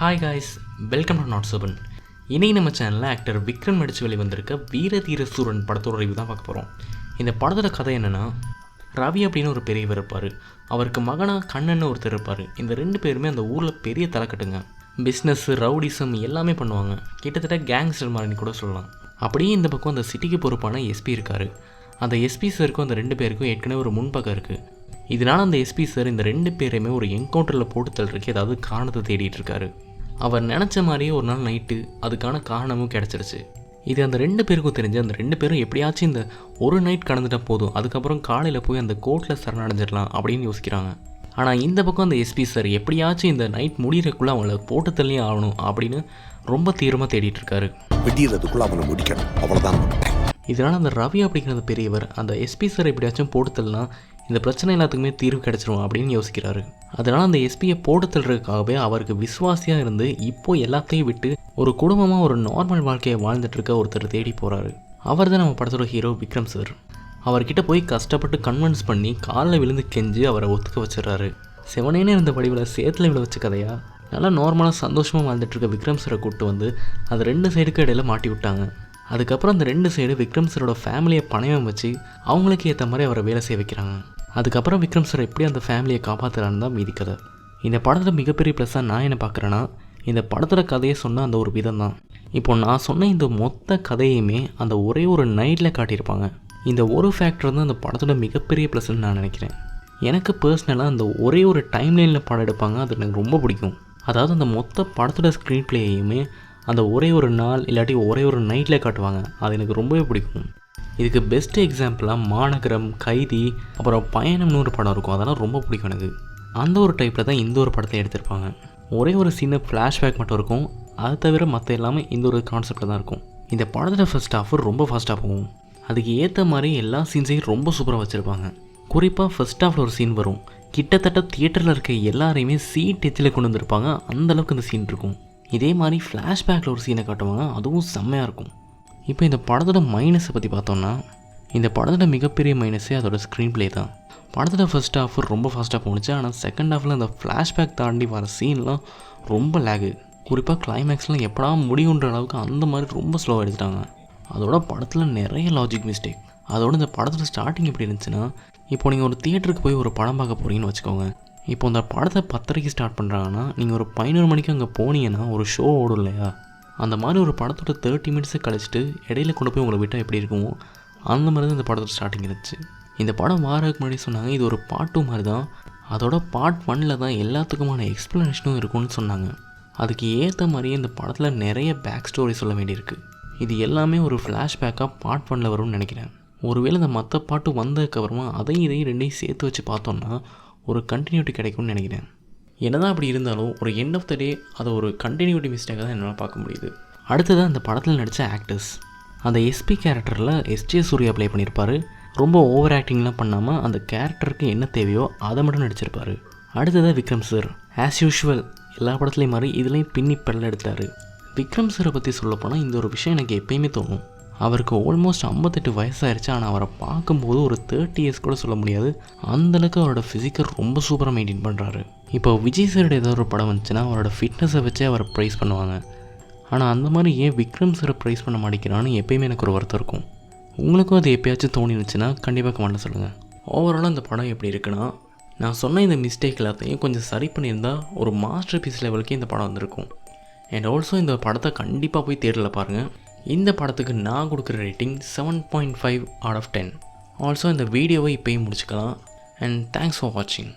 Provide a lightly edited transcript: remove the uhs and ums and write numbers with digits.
Hi guys, welcome to not Shoban. இன்றைக்கி நம்ம சேனலில் ஆக்டர் விக்ரம் நடித்து வெளிவந்திருக்க வீர தீர சூரன் படத்தோட ரிவ்யூ தான் பார்க்க போகிறோம். இந்த படத்தோட கதை என்னென்னா, ரவி அப்படின்னு ஒரு பெரியவர் இருப்பார். அவருக்கு மகனாக கண்ணன்னு ஒருத்தர் இருப்பார். இந்த ரெண்டு பேருமே அந்த ஊரில் பெரிய தலைக்கட்டுங்க. பிஸ்னஸ்ஸு, ரவுடிசம் எல்லாமே பண்ணுவாங்க. கிட்டத்தட்ட கேங்ஸ்டர் மாதிரி கூட சொல்லலாம். அப்படியே இந்த பக்கம் அந்த சிட்டிக்கு பொறுப்பான எஸ்பி இருக்கார். அந்த எஸ்பி சாருக்கும் அந்த ரெண்டு பேருக்கும் ஏற்கனவே ஒரு முன்பக்கம் இருக்குது. இதனால் அந்த எஸ்பி சார் இந்த ரெண்டு பேரையுமே ஒரு என்கவுண்டரில் போட்டு தள்ளுறதுக்கு ஏதாவது காரணத்தை தேடிட்டு இருக்காரு. அவர் நினச்ச மாதிரியே ஒரு நாள் நைட்டு அதுக்கான காரணமும் கிடச்சிருச்சு. இது அந்த ரெண்டு பேருக்கும் தெரிஞ்சு அந்த ரெண்டு பேரும் எப்படியாச்சும் இந்த ஒரு நைட் கடந்துட்டால் போதும், அதுக்கப்புறம் காலையில் போய் அந்த கோர்ட்டில் சரணடைஞ்சிடலாம் அப்படின்னு யோசிக்கிறாங்க. ஆனால் இந்த பக்கம் அந்த எஸ்பி சார் எப்படியாச்சும் இந்த நைட் முடிகிறதுக்குள்ளே அவங்கள போட்டு தள்ளி ஆகணும் அப்படின்னு ரொம்ப தீவிரமாக தேடிட்டு இருக்காரு. விடியறதுக்குள்ள அவனை முடிக்கணும், அவ்வளோதான். இதனால் அந்த ரவி அப்படிங்கிறது பெரியவர் அந்த எஸ்பி சார் எப்படியாச்சும் போட்டு தள்ளனா இந்த பிரச்சனை எல்லாத்துக்குமே தீர்வு கிடச்சிரும் அப்படின்னு யோசிக்கிறாரு. அதனால் அந்த எஸ்பியை போட்டு தள்ளுறதுக்காகவே அவருக்கு விசுவாசியாக இருந்து இப்போ எல்லாத்தையும் விட்டு ஒரு குடும்பமாக ஒரு நார்மல் வாழ்க்கையை வாழ்ந்துட்டு இருக்க ஒருத்தர் தேடி போகிறாரு. அவர் தான் நம்ம படத்தோட ஹீரோ விக்ரம் சார். அவர்கிட்ட போய் கஷ்டப்பட்டு கன்வின்ஸ் பண்ணி காலில் விழுந்து கெஞ்சி அவரை ஒத்துக்க வச்சிடறாரு. செவனேன்னு இருந்த வடிவில் சேத்துல விழ வச்ச கதையா நல்லா நார்மலாக சந்தோஷமாக வாழ்ந்துட்டு இருக்க விக்ரம் சாரை கூப்பிட்டு வந்து அது ரெண்டு சைடுக்கு இடையில மாட்டி விட்டாங்க. அதுக்கப்புறம் அந்த ரெண்டு சைடு விக்ரம் சாரோட ஃபேமிலியை பணயம் வச்சு அவங்களுக்கு ஏற்ற மாதிரி அவரை வேலை செய்ய வைக்கிறாங்க. அதுக்கப்புறம் விக்ரம் சார் எப்படி அந்த ஃபேமிலியை காப்பாற்றுறான்னு தான் மீதி கதை. இந்த படத்தில் மிகப்பெரிய ப்ளஸ்ஸாக நான் என்ன பார்க்குறேன்னா, இந்த படத்தோட கதையை சொன்ன அந்த ஒரு விதம் தான். இப்போ நான் சொன்ன இந்த மொத்த கதையுமே அந்த ஒரே ஒரு நைட்டில் காட்டியிருப்பாங்க. இந்த ஒரு ஃபேக்டர் தான் அந்த படத்தோட மிகப்பெரிய ப்ளஸ்ன்னு நான் நினைக்கிறேன். எனக்கு பர்சனலாக அந்த ஒரே ஒரு டைம்லைனில் படம் எடுப்பாங்க, அது எனக்கு ரொம்ப பிடிக்கும். அதாவது அந்த மொத்த படத்தோட ஸ்க்ரீன் பிளேயுமே அந்த ஒரே ஒரு நாள் இல்லாட்டி ஒரே ஒரு நைட்டில் காட்டுவாங்க. அது எனக்கு ரொம்பவே பிடிக்கும். இதுக்கு பெஸ்ட் எக்ஸாம்பிளாக மாநகரம், கைதி, அப்புறம் பயணம்னு ஒரு படம் இருக்கும். அதெல்லாம் ரொம்ப பிடிக்கும் எனக்கு. அந்த ஒரு டைப்பில் தான் இந்த ஒரு படத்தை எடுத்திருப்பாங்க. ஒரே ஒரு சின்ன ஃப்ளாஷ்பேக் மட்டும் இருக்கும். அது தவிர மற்ற எல்லாமே இந்த ஒரு கான்செப்டில் தான் இருக்கும். இந்த படத்தோட ஃபர்ஸ்ட் ஹாஃப் ரொம்ப ஃபாஸ்ட்டாக போகும். அதுக்கு ஏற்ற மாதிரி எல்லா சீன்ஸையும் ரொம்ப சூப்பராக வச்சுருப்பாங்க. குறிப்பாக ஃபர்ஸ்ட் ஹாஃபில் ஒரு சீன் வரும். கிட்டத்தட்ட தியேட்டரில் இருக்க எல்லாரையுமே சீட் எச்சில் கொண்டு வந்திருப்பாங்க. அந்தளவுக்கு அந்த சீன் இருக்கும். இதே மாதிரி ஃப்ளாஷ்பேக்கில் ஒரு சீனை காட்டுவாங்க, அதுவும் செம்மையாக இருக்கும். இப்போ இந்த படத்தோட மைனஸை பற்றி பார்த்தோம்னா, இந்த படத்தோட மிகப்பெரிய மைனஸே அதோட ஸ்க்ரீன் பிளே தான். படத்தோட ஃபர்ஸ்ட் ஹாஃப் ரொம்ப ஃபாஸ்ட்டாக போணுச்சு. ஆனால் செகண்ட் ஹாஃபில் அந்த ஃப்ளாஷ்பேக் தாண்டி வர சீன்லாம் ரொம்ப லேகு. குறிப்பாக கிளைமேக்ஸ்லாம் எப்படா முடியுன்ற அளவுக்கு அந்த மாதிரி ரொம்ப ஸ்லோவாக எடுத்துட்டாங்க. அதோட படத்தில் நிறைய லாஜிக் மிஸ்டேக். அதோட இந்த படத்தோட ஸ்டார்டிங் எப்படி இருந்துச்சுன்னா, இப்போ நீங்கள் ஒரு தியேட்டருக்கு போய் ஒரு படம் பார்க்க போகிறீங்கன்னு வச்சுக்கோங்க. இப்போ அந்த படத்தை 10:30 ஸ்டார்ட் பண்ணுறாங்கன்னா நீங்கள் ஒரு 11 மணிக்கு அங்கே போனீங்கன்னா ஒரு ஷோ ஓடும் இல்லையா? அந்த மாதிரி ஒரு படத்தோட 30 மினிட்ஸை கழிச்சிட்டு இடையில கொண்டு போய் உங்களை விட்டால் எப்படி இருக்குமோ அந்த மாதிரி தான் இந்த படத்தோட ஸ்டார்டிங் இருந்துச்சு. இந்த படம் வாரதுக்கு முன்னாடி சொன்னாங்க இது ஒரு பார்ட் 2 மாதிரி தான். அதோட பார்ட் 1 தான் எல்லாத்துக்குமான எக்ஸ்ப்ளனேஷனும் இருக்கும்னு சொன்னாங்க. அதுக்கு ஏற்ற மாதிரியே இந்த படத்தில் நிறைய பேக் ஸ்டோரி சொல்ல வேண்டியிருக்கு. இது எல்லாமே ஒரு ஃப்ளாஷ்பேக்காக பார்ட் 1 வரும்னு நினைக்கிறேன். ஒருவேளை இந்த மற்ற பாட்டு வந்ததுக்கப்புறமா அதையும் இதையும் ரெண்டையும் சேர்த்து வச்சு பார்த்தோன்னா ஒரு கண்டினியூட்டி கிடைக்கும்னு நினைக்கிறேன். என்னதான் அப்படி இருந்தாலும் ஒரு எண்ட் ஆஃப் த டே அதை ஒரு கண்டினியூட்டி மிஸ்டேக்காக தான் என்னால் பார்க்க முடியுது. அடுத்தது அந்த படத்தில் நடித்த ஆக்டர்ஸ். அந்த எஸ்பி கேரக்டரில் எஸ்ஜே சூர்யா ப்ளே பண்ணியிருப்பார். ரொம்ப ஓவர் ஆக்டிங்லாம் பண்ணாமல் அந்த கேரக்டருக்கு என்ன தேவையோ அதை மட்டும் நடிச்சிருப்பார். அடுத்ததாக விக்ரம் சார் ஆஸ் யூஷுவல் எல்லா படத்துலேயும் மாதிரி இதுலேயும் பின்னி பெல்ல எடுத்தார். விக்ரம் சாரை பற்றி சொல்லப்போனால் இந்த ஒரு விஷயம் எனக்கு எப்பயுமே தோணும். அவருக்கு ஆல்மோஸ்ட் 58 வயசாகிடுச்சு. ஆனால் அவரை பார்க்கும்போது ஒரு 30 இயர்ஸ் கூட சொல்ல முடியாது. அந்தளவுக்கு அவரோட ஃபிசிக்கை ரொம்ப சூப்பராக மெயின்டைன் பண்ணுறாரு. இப்போ விஜய் சாரோட ஏதாவது ஒரு படம் வந்துச்சுன்னா அவரோட ஃபிட்னஸை வச்சே அவரை ப்ரைஸ் பண்ணுவாங்க. ஆனால் அந்த மாதிரி ஏன் விக்ரம் சாரை ப்ரைஸ் பண்ண மாட்டேங்கிறான்னு எப்பயுமே எனக்கு ஒரு வருத்தம் இருக்கும். உங்களுக்கும் அது எப்பயாச்சும் தோணிருந்துச்சுன்னா கண்டிப்பாக கமெண்ட்டில் சொல்லுங்கள். ஓவராலாக அந்த படம் எப்படி இருக்குன்னா, நான் சொன்ன இந்த மிஸ்டேக் எல்லாத்தையும் கொஞ்சம் சரி பண்ணியிருந்தால் ஒரு மாஸ்டர் பீஸ் லெவலுக்கு இந்த படம் வந்திருக்கும். அண்ட் ஆல்சோ இந்த படத்தை கண்டிப்பாக போய் தியேட்டரில் பாருங்கள். இந்த படத்துக்கு நான் கொடுக்குற ரேட்டிங் 7.5 out of 10. ஆல்சோ இந்த வீடியோவை இப்போயும் முடிச்சுக்கலாம். அண்ட் தேங்க்ஸ் ஃபார் வாட்சிங்.